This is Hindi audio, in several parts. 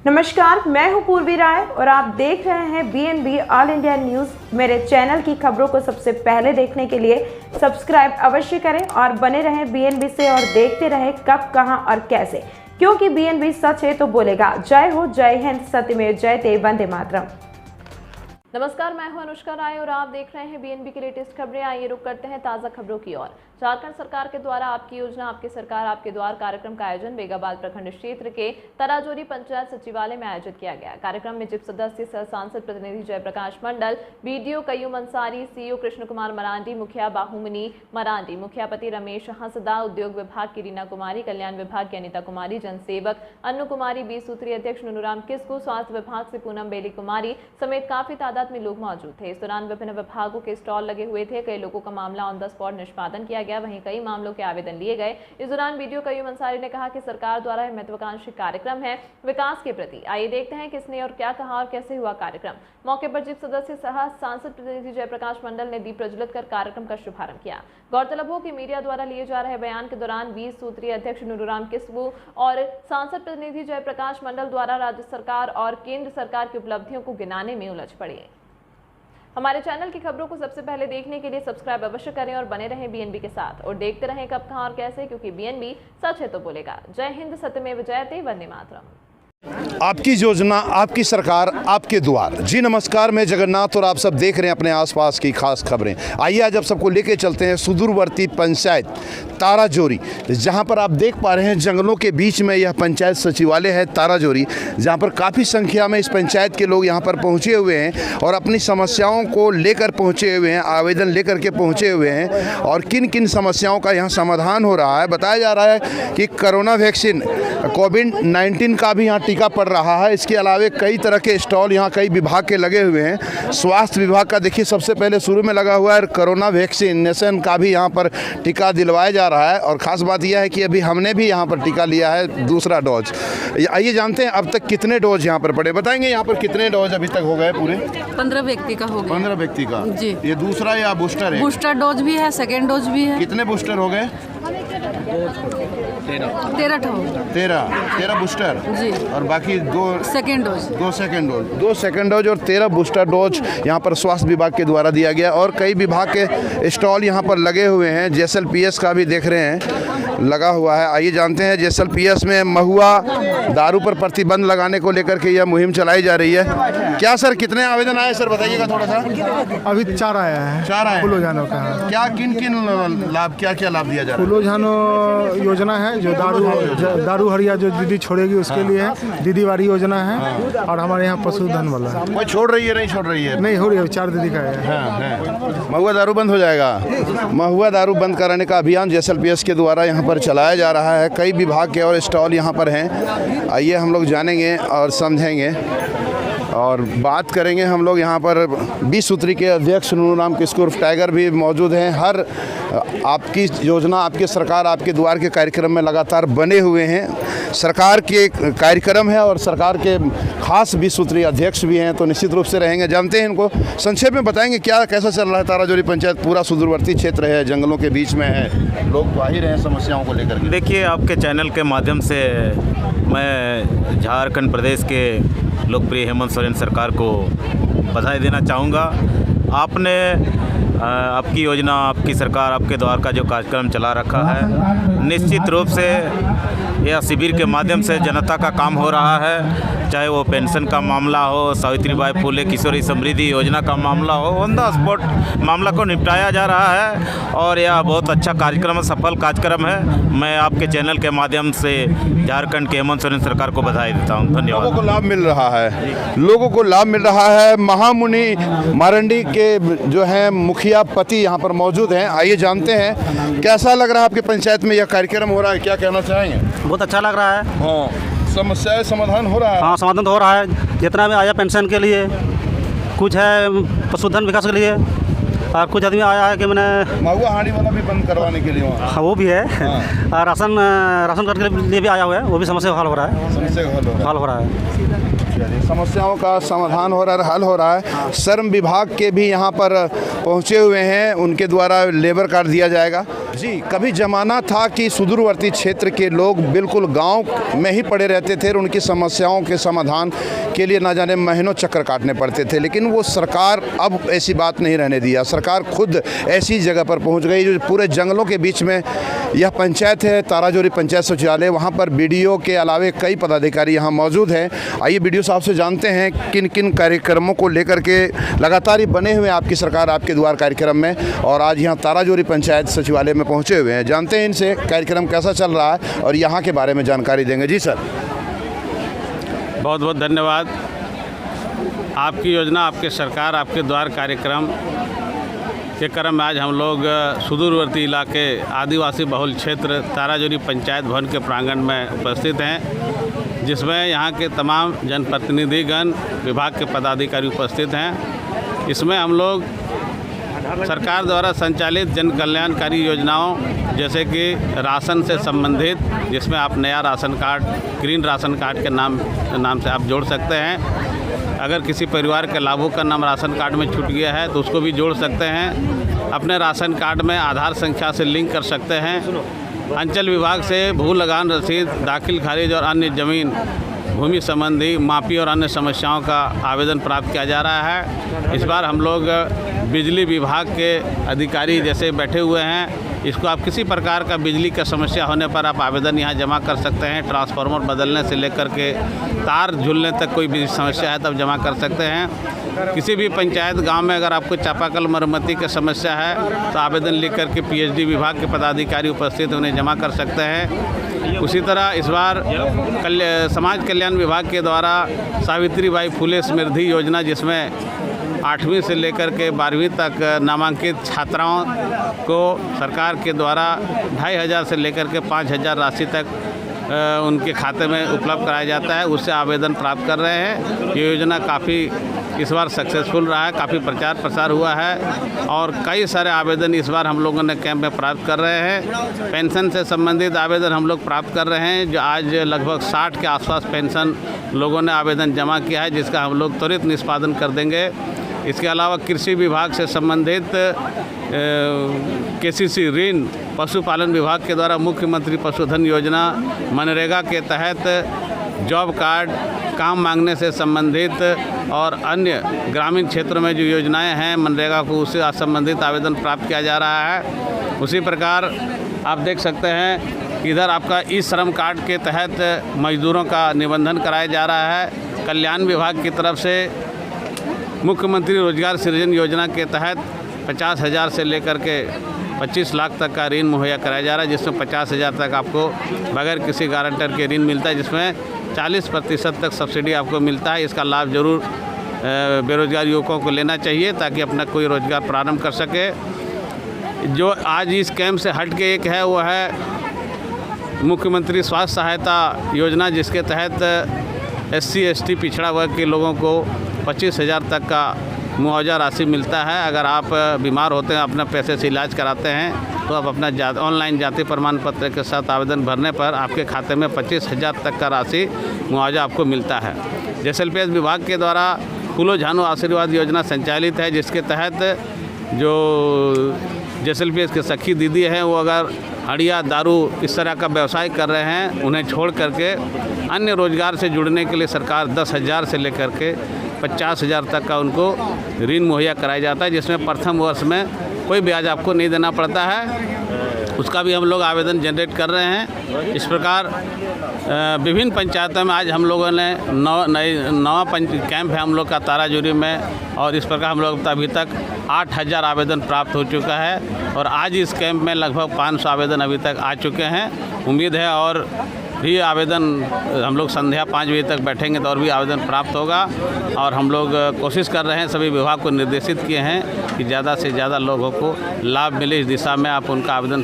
नमस्कार, मैं हूं पूर्वी राय और आप देख रहे हैं BNB ऑल इंडिया न्यूज़। मेरे चैनल की खबरों को सबसे पहले देखने के लिए सब्सक्राइब अवश्य करें और बने रहें BNB से और देखते रहें कब, कहां और कैसे, क्योंकि BNB सच है तो बोलेगा। जय हो, जय हिंद, सत्यमेव जयते, वंदे मातरम। नमस्कार, मैं हूं अनुष्का राय और आप देख रहे हैं BNB की लेटेस्ट खबरें। आइए रुक करते हैं ताज़ा खबरों की ओर। झारखंड सरकार के द्वारा आपकी योजना आपकी सरकार आपके द्वार कार्यक्रम का आयोजन बेगाबाद प्रखंड क्षेत्र के तराजोरी पंचायत सचिवालय में आयोजित किया गया। कार्यक्रम में जिप सदस्य सह सांसद प्रतिनिधि जयप्रकाश मंडल, BDO कयूम अंसारी, CO कृष्ण कुमार मरांडी, मुखिया बाहुमनी मरांडी, मुखियापति रमेश हंसदा, उद्योग विभाग की रीना कुमारी, कल्याण विभाग की अनिता कुमारी, जनसेवक अन्नू कुमारी, 20 सूत्री अध्यक्ष नुनुराम किस्कू, स्वास्थ्य विभाग से पूनम बेली कुमारी समेत काफी तादाद में लोग मौजूद थे। इस दौरान विभिन्न विभागों के स्टॉल लगे हुए थे। कई लोगों का मामला ऑन द स्पॉट निष्पादन किया गया, वहीं कई मामलों के आवेदन लिए गए। इस दौरान BDO कयूम अंसारी ने कहा कि सरकार द्वारा यह महत्वाकांक्षी कार्यक्रम है विकास के प्रति। आइए देखते हैं किसने और क्या कहा और कैसे हुआ कार्यक्रम। मौके पर जिप सदस्य सह सांसद प्रतिनिधि जयप्रकाश मंडल ने दीप प्रज्वलित कर कार्यक्रम का शुभारंभ किया। गौरतलब हो कि मीडिया द्वारा लिए जा रहे बयान के दौरान 20 सूत्रीय अध्यक्ष नुनुराम किस्कू और सांसद प्रतिनिधि जयप्रकाश मंडल द्वारा राज्य सरकार और केंद्र सरकार की उपलब्धियों को गिनाने में उलझ पड़े। हमारे चैनल की खबरों को सबसे पहले देखने के लिए सब्सक्राइब अवश्य करें और बने रहें BNB के साथ और देखते रहें कब, कहां और कैसे, क्योंकि BNB सच है तो बोलेगा। जय हिंद, सत्यमेव जयते, वंदे मातरम। आपकी योजना आपकी सरकार आपके द्वार। जी नमस्कार, मैं जगन्नाथ और आप सब देख रहे हैं अपने आसपास की खास खबरें। आइए आज आप सबको लेके चलते हैं सुदूरवर्ती पंचायत ताराजोरी, जहां पर आप देख पा रहे हैं जंगलों के बीच में यह पंचायत सचिवालय है ताराजोरी, जहां पर काफ़ी संख्या में इस पंचायत के लोग यहां पर पहुंचे हुए हैं और अपनी समस्याओं को लेकर पहुंचे हुए हैं, आवेदन लेकर के पहुंचे हुए हैं और किन किन समस्याओं का यहाँ समाधान हो रहा है। बताया जा रहा है कि कोरोना वैक्सीन कोविड-19 का भी यहाँ टीका पड़ रहा है। इसके अलावा कई तरह के स्टॉल यहाँ कई विभाग के लगे हुए हैं। स्वास्थ्य विभाग का देखिए सबसे पहले शुरू में लगा हुआ है कोरोना वैक्सीनेशन का भी यहाँ पर टीका दिलवाया जा रहा है और ख़ास बात यह है कि अभी हमने भी यहाँ पर टीका लिया है दूसरा डोज। आइए जानते हैं अब तक कितने डोज यहाँ पर पड़े। बताएंगे यहाँ पर कितने डोज अभी तक हो गए पूरे? 15 व्यक्ति का हो गया। 15 व्यक्ति का जी। ये दूसरा या बूस्टर है? बूस्टर डोज भी है, सेकेंड डोज भी है। कितने बूस्टर हो गए? 13 बूस्टर जी, और बाकी 2 सेकेंड डोज और 13 बूस्टर डोज यहाँ पर स्वास्थ्य विभाग के द्वारा दिया गया। और कई विभाग के स्टॉल यहाँ पर लगे हुए हैं। JSLPS का भी देख रहे हैं लगा हुआ है। आइए जानते हैं JSLPS में महुआ दारू पर प्रतिबंध लगाने को लेकर के यह मुहिम चलाई जा रही है। क्या सर कितने आवेदन आए सर बताइएगा थोड़ा सा। अभी 4 आया है। 4 आए फुलोजानो का। क्या किन लाभ क्या लाभ दिया जा रहा है? फुलोजानो योजना है जो दारू हरिया जो दीदी छोड़ेगी उसके लिए है। दीदी वाली योजना है और हमारे यहाँ पशुधन वाला है। कोई छोड़ रही है? नहीं छोड़ रही है। नहीं हो रही है, 4 दीदी का है। महुआ दारू बंद हो जाएगा। महुआ दारू बंद कराने का अभियान JSLPS के द्वारा यहाँ पर चलाया जा रहा है। कई विभाग के और स्टॉल यहाँ पर हैं। आइए हम लोग जानेंगे और समझेंगे और बात करेंगे। हम लोग यहाँ पर 20 सूत्री के अध्यक्ष नुनुराम किस्कू उर्फ टाइगर भी मौजूद हैं। हर आपकी योजना आपकी सरकार आपके द्वार के कार्यक्रम में लगातार बने हुए हैं। सरकार के कार्यक्रम है और सरकार के खास 20 सूत्री अध्यक्ष भी हैं, तो निश्चित रूप से रहेंगे। जानते हैं इनको, संक्षेप में बताएंगे क्या कैसा चल रहा है ताराजोरी पंचायत। पूरा सुदूरवर्ती क्षेत्र है, जंगलों के बीच में है, लोग तो आ ही रहे हैं समस्याओं को लेकर के। देखिए, आपके चैनल के माध्यम से मैं झारखंड प्रदेश के लोकप्रिय हेमंत सोरेन सरकार को बधाई देना चाहूँगा। आपने आपकी योजना आपकी सरकार आपके द्वार का जो कार्यक्रम चला रखा है, निश्चित रूप से यह शिविर के माध्यम से जनता का काम हो रहा है। चाहे वो पेंशन का मामला हो, सावित्रीबाई फुले किशोरी समृद्धि योजना का मामला हो, ऑन द स्पॉट मामला को निपटाया जा रहा है और यह बहुत अच्छा कार्यक्रम, सफल कार्यक्रम है। मैं आपके चैनल के माध्यम से झारखंड के हेमंत सोरेन सरकार को बधाई देता हूँ। धन्यवाद। लोगों को लाभ मिल रहा है, लोगों को लाभ मिल रहा है। महामुनि मारंडी के जो है मुखिया पति यहाँ पर मौजूद हैं। आइए जानते हैं कैसा लग रहा है आपके पंचायत में यह कार्यक्रम हो रहा है, क्या कहना चाहेंगे? बहुत अच्छा लग रहा है। हाँ, समस्याएं समाधान हो रहा है। हाँ, समाधान तो हो रहा है। जितना भी आया पेंशन के लिए, कुछ है पशुधन विकास के लिए और कुछ आदमी आया है कि मैंने महुआ हांडी वाला भी बंद करवाने के लिए वहाँ। हाँ, वो भी है। हाँ। और राशन कार्ड के लिए भी आया हुआ है, वो भी समस्या हल हो रहा है। हल हो रहा है। समस्याओं का समाधान हो रहा है, हल हो रहा है। श्रम विभाग के भी यहाँ पर पहुँचे हुए हैं, उनके द्वारा लेबर कार्ड दिया जाएगा। जी, कभी ज़माना था कि सुदूरवर्ती क्षेत्र के लोग बिल्कुल गांव में ही पड़े रहते थे और उनकी समस्याओं के समाधान के लिए ना जाने महीनों चक्कर काटने पड़ते थे, लेकिन वो सरकार अब ऐसी बात नहीं रहने दिया। सरकार खुद ऐसी जगह पर पहुंच गई जो पूरे जंगलों के बीच में यह पंचायत है, ताराजोरी पंचायत सचिवालय। वहाँ पर बीडीओ के अलावे कई पदाधिकारी यहाँ मौजूद हैं। आइए बीडीओ साहब से जानते हैं किन किन कार्यक्रमों को लेकर के लगातार ही बने हुए आपकी सरकार आपके द्वार कार्यक्रम में, और आज यहाँ ताराजोरी पंचायत सचिवालय में पहुँचे हुए हैं। जानते हैं इनसे कार्यक्रम कैसा चल रहा है और यहाँ के बारे में जानकारी देंगे। जी सर, बहुत बहुत धन्यवाद। आपकी योजना, आपके सरकार, आपके द्वार कार्यक्रम के क्रम में आज हम लोग सुदूरवर्ती इलाके आदिवासी बहुल क्षेत्र ताराजोरी पंचायत भवन के प्रांगण में उपस्थित हैं, जिसमें यहाँ के तमाम जनप्रतिनिधिगण, विभाग के पदाधिकारी उपस्थित हैं। इसमें हम लोग सरकार द्वारा संचालित जन कल्याणकारी योजनाओं जैसे कि राशन से संबंधित, जिसमें आप नया ration card, green ration card के नाम से आप जोड़ सकते हैं। अगर किसी परिवार के लाभों का नाम राशन कार्ड में छूट गया है तो उसको भी जोड़ सकते हैं। अपने राशन कार्ड में आधार संख्या से लिंक कर सकते हैं। अंचल विभाग से भू लगान रसीद, दाखिल खारिज और अन्य ज़मीन भूमि संबंधी मापी और अन्य समस्याओं का आवेदन प्राप्त किया जा रहा है। इस बार हम लोग बिजली विभाग के अधिकारी जैसे बैठे हुए हैं, इसको आप किसी प्रकार का बिजली का समस्या होने पर आप आवेदन यहाँ जमा कर सकते हैं। ट्रांसफार्मर बदलने से लेकर के तार झूलने तक कोई भी समस्या है तब जमा कर सकते हैं। किसी भी पंचायत गांव में अगर आपको चापाकल मरम्मती की समस्या है तो आवेदन लिख करके पीएचडी विभाग के पदाधिकारी उपस्थित उन्हें जमा कर सकते हैं। उसी तरह इस बार समाज कल्याण विभाग के द्वारा सावित्रीबाई फुले समृद्धि योजना, जिसमें 8वीं से लेकर के 12वीं तक नामांकित छात्राओं को सरकार के द्वारा 2500 से लेकर के 5000 राशि तक उनके खाते में उपलब्ध कराया जाता है, उससे आवेदन प्राप्त कर रहे हैं। ये योजना काफ़ी इस बार सक्सेसफुल रहा है, काफ़ी प्रचार प्रसार हुआ है और कई सारे आवेदन इस बार हम लोगों ने कैंप में प्राप्त कर रहे हैं। पेंशन से संबंधित आवेदन हम लोग प्राप्त कर रहे हैं, जो आज लगभग 60 के आसपास पेंशन लोगों ने आवेदन जमा किया है, जिसका हम लोग त्वरित निष्पादन कर देंगे। इसके अलावा कृषि विभाग से संबंधित केसीसी ऋण, पशुपालन विभाग के द्वारा मुख्यमंत्री पशुधन योजना, मनरेगा के तहत जॉब कार्ड, काम मांगने से संबंधित और अन्य ग्रामीण क्षेत्रों में जो योजनाएं हैं मनरेगा को, उससे संबंधित आवेदन प्राप्त किया जा रहा है। उसी प्रकार आप देख सकते हैं कि इधर आपका ई श्रम कार्ड के तहत मजदूरों का निबंधन कराया जा रहा है। कल्याण विभाग की तरफ से मुख्यमंत्री रोजगार सृजन योजना के तहत 50,000 से लेकर के 25 लाख तक का ऋण मुहैया कराया जा रहा है, जिसमें 50,000 तक आपको बगैर किसी गारंटर के ऋण मिलता है, जिसमें 40% तक सब्सिडी आपको मिलता है। इसका लाभ जरूर बेरोजगार युवकों को लेना चाहिए ताकि अपना कोई रोजगार प्रारंभ कर सके। जो आज इस कैंप से हट के एक है वो है मुख्यमंत्री स्वास्थ्य सहायता योजना, जिसके तहत SC ST पिछड़ा वर्ग के लोगों को 25,000 तक का मुआवजा राशि मिलता है। अगर आप बीमार होते हैं, अपने पैसे से इलाज कराते हैं, तो आप अपना ऑनलाइन जाति प्रमाण पत्र के साथ आवेदन भरने पर आपके खाते में 25,000 तक का राशि मुआवजा आपको मिलता है। जैसलमेर विभाग के द्वारा फूलो झानो आशीर्वाद योजना संचालित है, जिसके तहत जो जैसलमेर के सखी दीदी हैं वो अगर हड़िया, दारू इस तरह का व्यवसाय कर रहे हैं, उन्हें छोड़ करके अन्य रोजगार से जुड़ने के लिए सरकार 10,000 से लेकर के 50,000 तक का उनको ऋण मुहैया कराया जाता है, जिसमें प्रथम वर्ष में कोई ब्याज आपको नहीं देना पड़ता है। उसका भी हम लोग आवेदन जनरेट कर रहे हैं। इस प्रकार विभिन्न पंचायतों में आज हम लोगों ने नवा कैंप है हम लोग का ताराजोरी में, और इस प्रकार हम लोग अभी तक 8,000 आवेदन प्राप्त हो चुका है और आज इस कैंप में लगभग 500 आवेदन अभी तक आ चुके हैं। उम्मीद है और भी आवेदन हम लोग संध्या 5 बजे तक बैठेंगे तो और भी आवेदन प्राप्त होगा, और हम लोग कोशिश कर रहे हैं, सभी विभाग को निर्देशित किए हैं कि ज़्यादा से ज़्यादा लोगों को लाभ मिले। इस दिशा में आप उनका आवेदन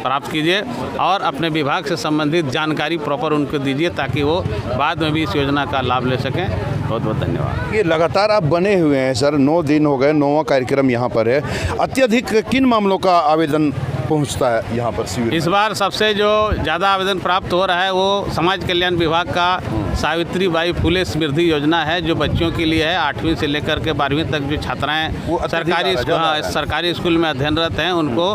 प्राप्त कीजिए और अपने विभाग से संबंधित जानकारी प्रॉपर उनको दीजिए ताकि वो बाद में भी इस योजना का लाभ ले सकें। बहुत बहुत धन्यवाद। ये लगातार आप बने हुए हैं सर, 9 दिन हो गए, 9वां कार्यक्रम यहाँ पर है। अत्यधिक किन मामलों का आवेदन पहुँचता है यहाँ पर शिविर? इस बार सबसे जो ज़्यादा आवेदन प्राप्त हो रहा है वो समाज कल्याण विभाग का सावित्रीबाई फुले समृद्धि योजना है जो बच्चों के लिए है। 8वीं से लेकर के 12वीं तक जो छात्राएं सरकारी स्कूल में अध्ययनरत हैं उनको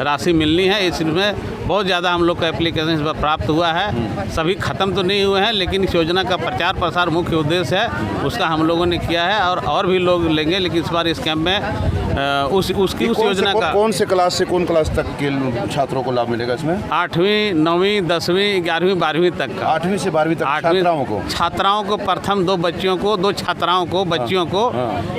राशि मिलनी है। इसमें बहुत ज़्यादा हम लोग का एप्लीकेशन इस बार प्राप्त हुआ है। सभी ख़त्म तो नहीं हुए हैं, लेकिन इस योजना का प्रचार प्रसार मुख्य उद्देश्य है, उसका हम लोगों ने किया है और भी लोग लेंगे। लेकिन इस बार इस कैंप में उस योजना का कौन से क्लास से कौन क्लास तक के छात्रों को लाभ मिलेगा इसमें? 8वीं 9वीं 10वीं 11वीं 12वीं तक का। 8वीं से 12वीं तक छात्राओं को प्रथम 2 छात्राओं को बच्चियों को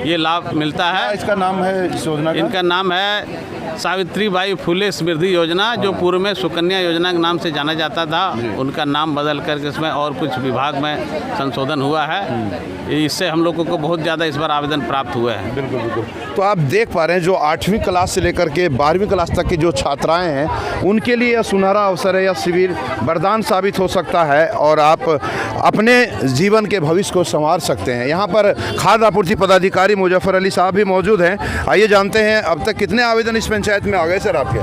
ये लाभ मिलता है। इसका नाम है इस योजना का? इनका नाम है सावित्रीबाई फुले समृद्धि योजना, जो पूर्व में सुकन्या योजना के नाम से जाना जाता था। उनका नाम बदल करके इसमें और कुछ विभाग में संशोधन हुआ है। इससे हम लोगों को बहुत ज़्यादा इस बार आवेदन प्राप्त हुए हैं। बिल्कुल बिल्कुल। तो आप देख पा रहे हैं जो 8वीं क्लास से लेकर के 12वीं क्लास तक की जो छात्राएं हैं उनके लिए यह सुनहरा अवसर है। यह शिविर वरदान साबित हो सकता है और आप अपने जीवन के भविष्य को संवार सकते हैं। यहाँ पर खाद्य आपूर्ति पदाधिकारी मुजफ्फर अली साहब भी मौजूद हैं। आइए जानते हैं अब तक कितने आवेदन इस पंचायत में आ गए सर आपके?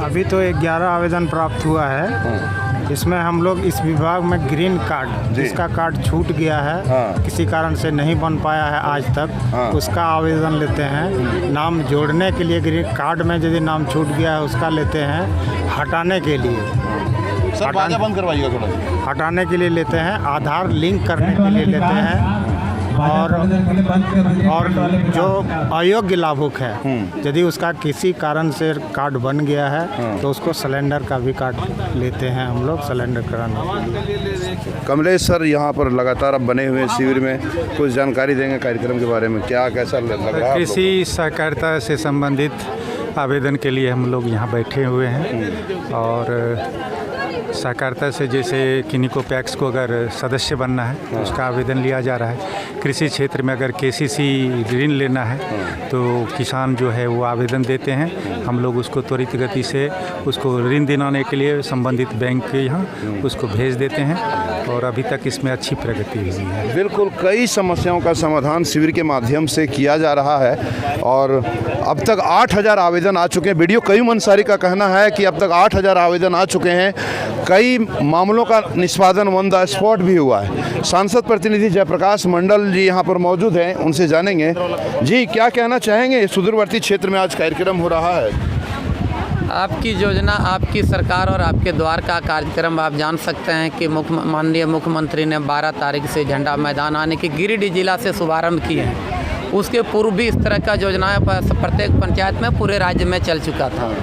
अभी तो 11 आवेदन प्राप्त हुआ है। इसमें हम लोग इस विभाग में ग्रीन कार्ड, जिसका कार्ड छूट गया है, किसी कारण से नहीं बन पाया है आज तक, उसका आवेदन लेते हैं। नाम जोड़ने के लिए ग्रीन कार्ड में यदि नाम छूट गया है उसका लेते हैं। हटाने के लिए सर बाजा बंद करवाइएगा थोड़ा सा। हटाने के लिए लेते हैं। आधार लिंक करने के लिए लेते हैं। और जो अयोग्य लाभुक है यदि उसका किसी कारण से कार्ड बन गया है तो उसको सिलेंडर का भी कार्ड लेते हैं हम लोग सिलेंडर कराने के लिए। कमलेश सर यहाँ पर लगातार अब बने हुए शिविर में कुछ जानकारी देंगे कार्यक्रम के बारे में, क्या कैसा लग रहा है? कृषि सहकारिता से संबंधित आवेदन के लिए हम लोग यहाँ बैठे हुए हैं और सहकारिता से जैसे किनिको पैक्स को अगर सदस्य बनना है तो उसका आवेदन लिया जा रहा है। कृषि क्षेत्र में अगर केसीसी ऋण लेना है तो किसान जो है वो आवेदन देते हैं। हम लोग उसको त्वरित गति से उसको ऋण दिलाने के लिए संबंधित बैंक के यहाँ उसको भेज देते हैं और अभी तक इसमें अच्छी प्रगति हुई है। बिल्कुल, कई समस्याओं का समाधान शिविर के माध्यम से किया जा रहा है और अब तक 8000 आवेदन आ चुके हैं। वीडियो कयूम अंसारी का कहना है कि अब तक 8000 आवेदन आ चुके हैं। कई मामलों का निष्पादन ऑन द स्पॉट भी हुआ है। सांसद प्रतिनिधि जयप्रकाश मंडल जी यहाँ पर मौजूद हैं, उनसे जानेंगे। जी क्या कहना चाहेंगे? सुदूरवर्ती क्षेत्र में आज कार्यक्रम हो रहा है। आपकी योजना, आपकी सरकार और आपके द्वार का कार्यक्रम आप जान सकते हैं कि माननीय मुख्यमंत्री ने 12 तारीख से झंडा मैदान आने की गिरिडीह जिला से शुभारंभ किए हैं। उसके पूर्व भी इस तरह का योजनाएं प्रत्येक पंचायत में पूरे राज्य में चल चुका था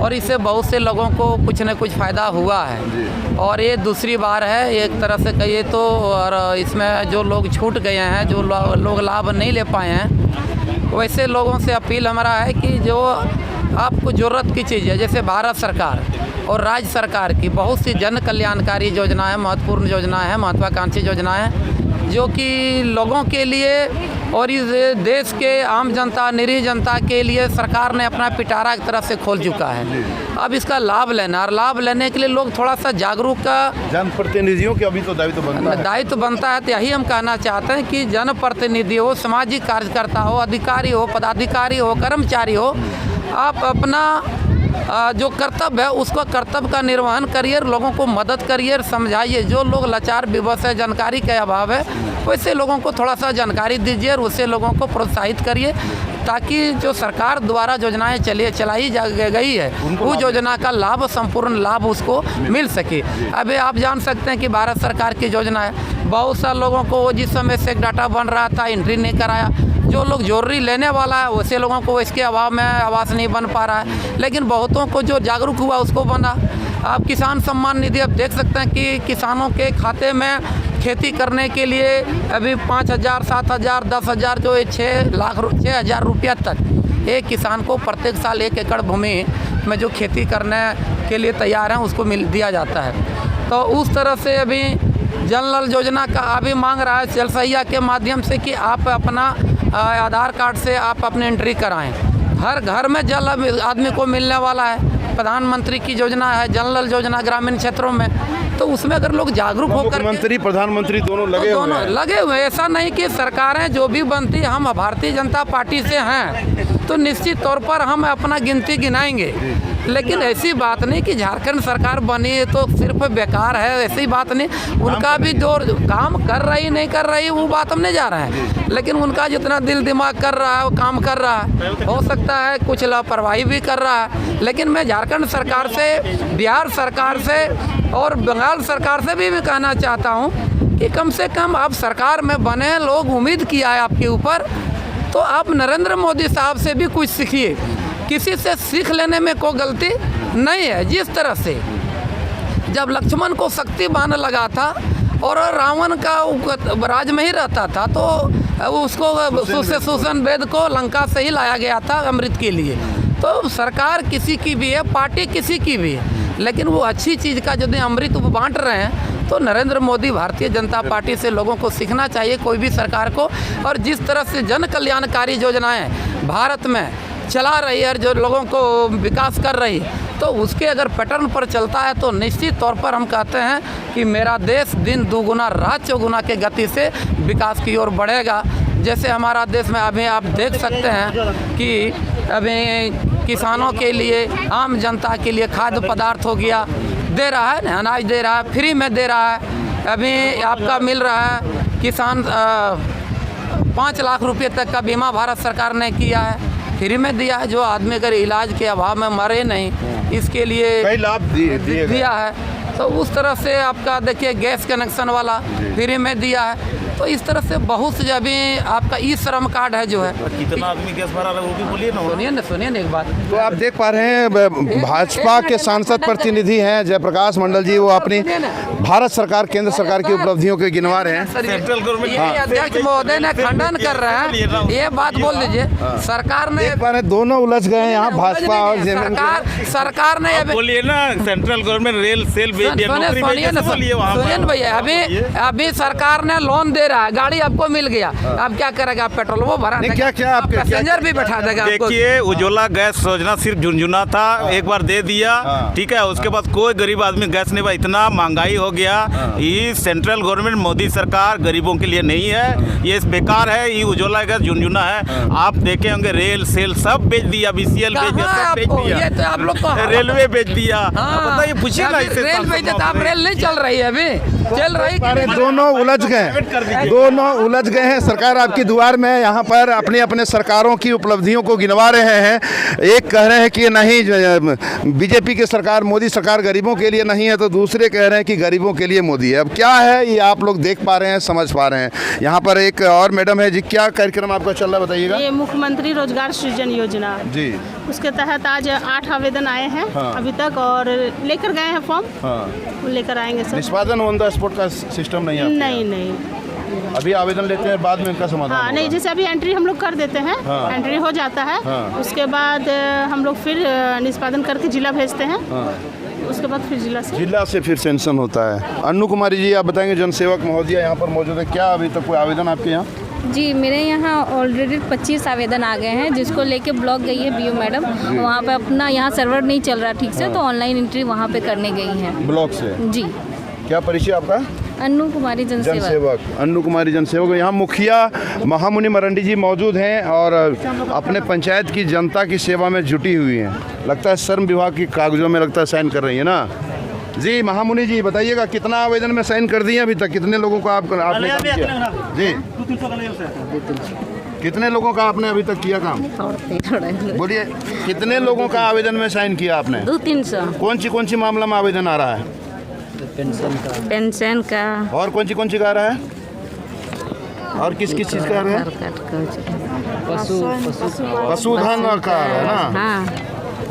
और इससे बहुत से लोगों को कुछ न कुछ फ़ायदा हुआ है और ये दूसरी बार है एक तरह से कहिए तो। और इसमें जो लोग छूट गए हैं, जो लोग लाभ नहीं ले पाए हैं, वैसे लोगों से अपील हमारा है कि जो आपको ज़रूरत की चीज़ है, जैसे भारत सरकार और राज्य सरकार की बहुत सी जन कल्याणकारी योजनाएं, महत्वपूर्ण योजनाएं हैं, महत्वाकांक्षी योजनाएं जो कि लोगों के लिए और इस देश के आम जनता, निरीह जनता के लिए सरकार ने अपना पिटारा एक तरह से खोल चुका है। अब इसका लाभ लेना और लाभ लेने के लिए लोग थोड़ा सा जागरूक का जनप्रतिनिधियों के अभी तो दायित्व बनता है। तो यही हम कहना चाहते हैं कि जनप्रतिनिधि हो, सामाजिक कार्यकर्ता हो, अधिकारी हो, पदाधिकारी हो, कर्मचारी हो, आप अपना जो कर्तव्य है उसको कर्तव्य का निर्वहन करिए, लोगों को मदद करिए, समझाइए। जो लोग लाचार विवश है, जानकारी के अभाव है, वैसे लोगों को थोड़ा सा जानकारी दीजिए और उससे लोगों को प्रोत्साहित करिए ताकि जो सरकार द्वारा योजनाएं चलाई गई है वो योजना का लाभ, संपूर्ण लाभ उसको मिल सके। अभी आप जान सकते हैं कि भारत सरकार की योजना है, बहुत सारे लोगों को जिस समय से डाटा बन रहा था एंट्री नहीं कराया। जो लोग जोरी लेने वाला है वैसे लोगों को इसके अभाव में आवास नहीं बन पा रहा है, लेकिन बहुतों को जो जागरूक हुआ उसको बना। आप किसान सम्मान निधि आप देख सकते हैं कि किसानों के खाते में खेती करने के लिए अभी 5000, 7000, 10000 जो 6,00,000 रुपया तक एक किसान को प्रत्येक साल 1 एकड़ भूमि में जो खेती करने के लिए तैयार हैं उसको दिया जाता है। तो उस तरह से अभी जन नल योजना का अभी मांग रहा है जल सहिया के माध्यम से कि आप अपना आधार कार्ड से आप अपनी एंट्री कराएं। हर घर में जल आदमी को मिलने वाला है। प्रधानमंत्री की योजना है जल नल योजना ग्रामीण क्षेत्रों में, तो उसमें अगर लोग जागरूक होकर मुख्यमंत्री प्रधानमंत्री दोनों लगे हुए हैं। ऐसा नहीं कि सरकारें जो भी बनती, हम भारतीय जनता पार्टी से हैं तो निश्चित तौर पर हम अपना गिनती गिनाएंगे लेकिन ऐसी बात नहीं कि झारखंड सरकार बनी है तो सिर्फ बेकार है, ऐसी बात नहीं। उनका भी जो काम कर रही नहीं कर रही वो बात हम नहीं जा रहे हैं, लेकिन उनका जितना दिल दिमाग कर रहा है वो काम कर रहा है। हो सकता है कुछ लापरवाही भी कर रहा है, लेकिन मैं झारखंड सरकार से, बिहार सरकार से और बंगाल सरकार से भी कहना चाहता हूँ कि कम से कम आप सरकार में बने, लोग उम्मीद किया है आपके ऊपर, तो आप नरेंद्र मोदी साहब से भी कुछ सीखिए। किसी से सीख लेने में कोई गलती नहीं है। जिस तरह से जब लक्ष्मण को शक्ति बाण लगा था और रावण का राज में ही रहता था, तो उसको सुसेन वेद को लंका से ही लाया गया था अमृत के लिए। तो सरकार किसी की भी है, पार्टी किसी की भी है, लेकिन वो अच्छी चीज़ का यदि अमृत बांट रहे हैं तो नरेंद्र मोदी, भारतीय जनता पार्टी से लोगों को सीखना चाहिए, कोई भी सरकार को। और जिस तरह से जन कल्याणकारी योजनाएं भारत में चला रही है, जो लोगों को विकास कर रही है, तो उसके अगर पैटर्न पर चलता है तो निश्चित तौर पर हम कहते हैं कि मेरा देश दिन दुगुना रात चौगुना के गति से विकास की ओर बढ़ेगा। जैसे हमारा देश में अभी आप देख सकते हैं कि अभी किसानों के लिए, आम जनता के लिए खाद्य पदार्थ हो गया, दे रहा है, अनाज दे रहा है, फ्री में दे रहा है। अभी आपका मिल रहा है किसान 5 लाख रुपए तक का बीमा भारत सरकार ने किया है, फ्री में दिया है। जो आदमी अगर इलाज के अभाव में मरे नहीं, इसके लिए कई लाभ दिया है। तो उस तरह से आपका देखिए गैस कनेक्शन वाला फ्री में दिया है। तो इस तरह से बहुत से अभी आपका ई श्रम कार्ड है जो है। कितना आदमी गैस भरा रहा है वो भी बोलिए ना। सुनिए ना एक बात। तो आप देख पा रहे हैं भाजपा के सांसद प्रतिनिधि हैं जयप्रकाश मंडल जी, वो अपनी भारत सरकार, केंद्र सरकार की उपलब्धियों को गिनवा रहे हैं। सेंट्रल गवर्नमेंट अध्यक्ष महोदय ने खंडन कर रहे हैं, ये बात बोल दीजिए। सरकार ने देख पा रहे हैं दोनों उलझ गए हैं यहाँ, भाजपा और सरकार ने बोलिए ना, सेंट्रल गवर्नमेंट रेल सेल सुनिए भैया, अभी सरकार ने लोन दे रहा है, गाड़ी आपको मिल गया, अब क्या करेगा? पेट्रोल वो भरा, क्या क्या आप पैसेंजर भी बैठा देगा। देखिए, उज्ज्वला गैस योजना सिर्फ झुनझुना था, एक बार दे दिया, ठीक है, उसके बाद कोई गरीब आदमी गैस नहीं पाया। इतना महंगाई हो गया। ये सेंट्रल गवर्नमेंट मोदी सरकार गरीबों के लिए नहीं है, ये बेकार है। ये उज्ज्वला गैस झुनझुना है। आप देखे होंगे रेल सेल सब बेच दिया, BCL बेच दिया, सब बेच दिया, तो आप लोग रेलवे बेच दिया। बताइए, पूछिए ना, रेल बेच दिया, आप रेल नहीं चल रही है, अभी चल रही। दोनों उलझ गए हैं। सरकार आपकी दुआर में यहाँ पर अपने अपने सरकारों की उपलब्धियों को गिनवा रहे हैं। एक कह रहे हैं कि नहीं, बीजेपी की सरकार, मोदी सरकार गरीबों के लिए नहीं है, तो दूसरे कह रहे हैं कि गरीबों के लिए मोदी है। अब क्या है ये आप लोग देख पा रहे हैं, समझ पा रहे हैं। यहाँ पर एक और मैडम है जी, क्या कार्यक्रम आपका चल रहा है बताइएगा? ये मुख्यमंत्री रोजगार सृजन योजना जी, उसके तहत आज 8 आवेदन आए हैं अभी तक, और लेकर गए हैं फॉर्म, लेकर आएंगे सर। निष्पादन ऑन द स्पॉट का सिस्टम नहीं है? नहीं, अभी आवेदन लेते हैं, बाद में इनका समाधान। हाँ, नहीं, जैसे अभी एंट्री हम लोग कर देते हैं, एंट्री हो जाता है, उसके बाद हम लोग फिर निष्पादन करके जिला भेजते हैं, उसके बाद फिर जिला से फिर सेंक्शन होता है। अन्नू कुमारी जी, आप बताएंगे, जनसेवक महोदय यहाँ पर मौजूद है, क्या अभी तक कोई आवेदन आपके यहाँ? जी, मेरे यहाँ ऑलरेडी 25 आवेदन आ गए हैं, जिसको लेके ब्लॉक गई है BO मैडम, वहाँ पे अपना यहाँ सर्वर नहीं चल रहा ठीक से, तो ऑनलाइन एंट्री वहाँ पे करने गई हैं ब्लॉक से। जी। क्या परिचय आपका? अन्नू कुमारी जनसेवक। अन्नू कुमारी जनसेवक। यहाँ मुखिया महामुनि मरंडी जी मौजूद हैं और अपने पंचायत की जनता की सेवा में जुटी हुई हैं। लगता है श्रम विभाग की कागजों में लगता है साइन कर रही है ना जी। महामुनि जी बताइएगा, कितना आवेदन में साइन कर दिए अभी तक? कितने लोगों का आपने काम किया जी? कितने लोगों का आपने अभी तक किया काम? बोलिए, कितने लोगों का आवेदन में साइन किया आपने? 200-300। कौन सी मामला में आवेदन आ रहा है? पेंशन का। और कौन सी का आ रहा है? और किस चीज़ का आ रहा है? पशुधन का आ रहा है ना? हाँ।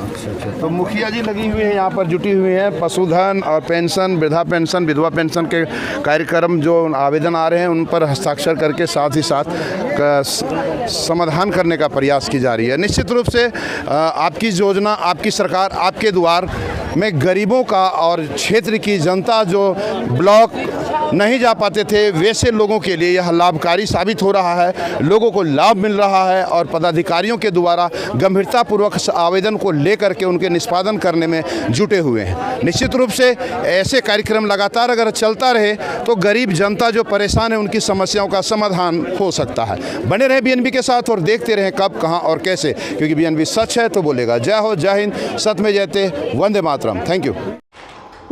अच्छा। तो मुखिया जी लगी हुई है यहाँ पर, जुटी हुई हैं। पशुधन और पेंशन, वृद्धा पेंशन, विधवा पेंशन के कार्यक्रम जो आवेदन आ रहे हैं उन पर हस्ताक्षर करके साथ ही साथ समाधान करने का प्रयास की जा रही है। निश्चित रूप से आपकी योजना, आपकी सरकार, आपके द्वार में गरीबों का और क्षेत्र की जनता जो ब्लॉक नहीं जा पाते थे वैसे लोगों के लिए यह लाभकारी साबित हो रहा है। लोगों को लाभ मिल रहा है और पदाधिकारियों के द्वारा गंभीरतापूर्वक आवेदन को लेकर के उनके निष्पादन करने में जुटे हुए हैं। निश्चित रूप से ऐसे कार्यक्रम लगातार अगर चलता रहे तो गरीब जनता जो परेशान है उनकी समस्याओं का समाधान हो सकता है। बने रहे बीएनबी के साथ और देखते रहें कब, कहां और कैसे, क्योंकि बीएनबी सच है तो बोलेगा। जय हो, जय हिंद, सत में जयते, वंदे मातरम। Thank you.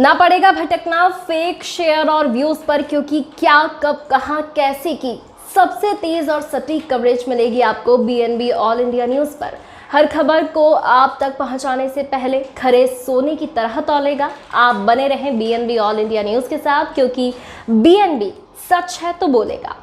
ना पड़ेगा भटकना फेक शेयर और व्यूज पर, क्योंकि क्या, कब, कहां, कैसे की सबसे तेज और सटीक कवरेज मिलेगी आपको बीएनबी ऑल इंडिया न्यूज़ पर। हर खबर को आप तक पहुंचाने से पहले खरे सोने की तरह तौलेगा। आप बने रहें बीएनबी ऑल इंडिया न्यूज़ के साथ, क्योंकि बीएनबी सच है तो बोलेगा।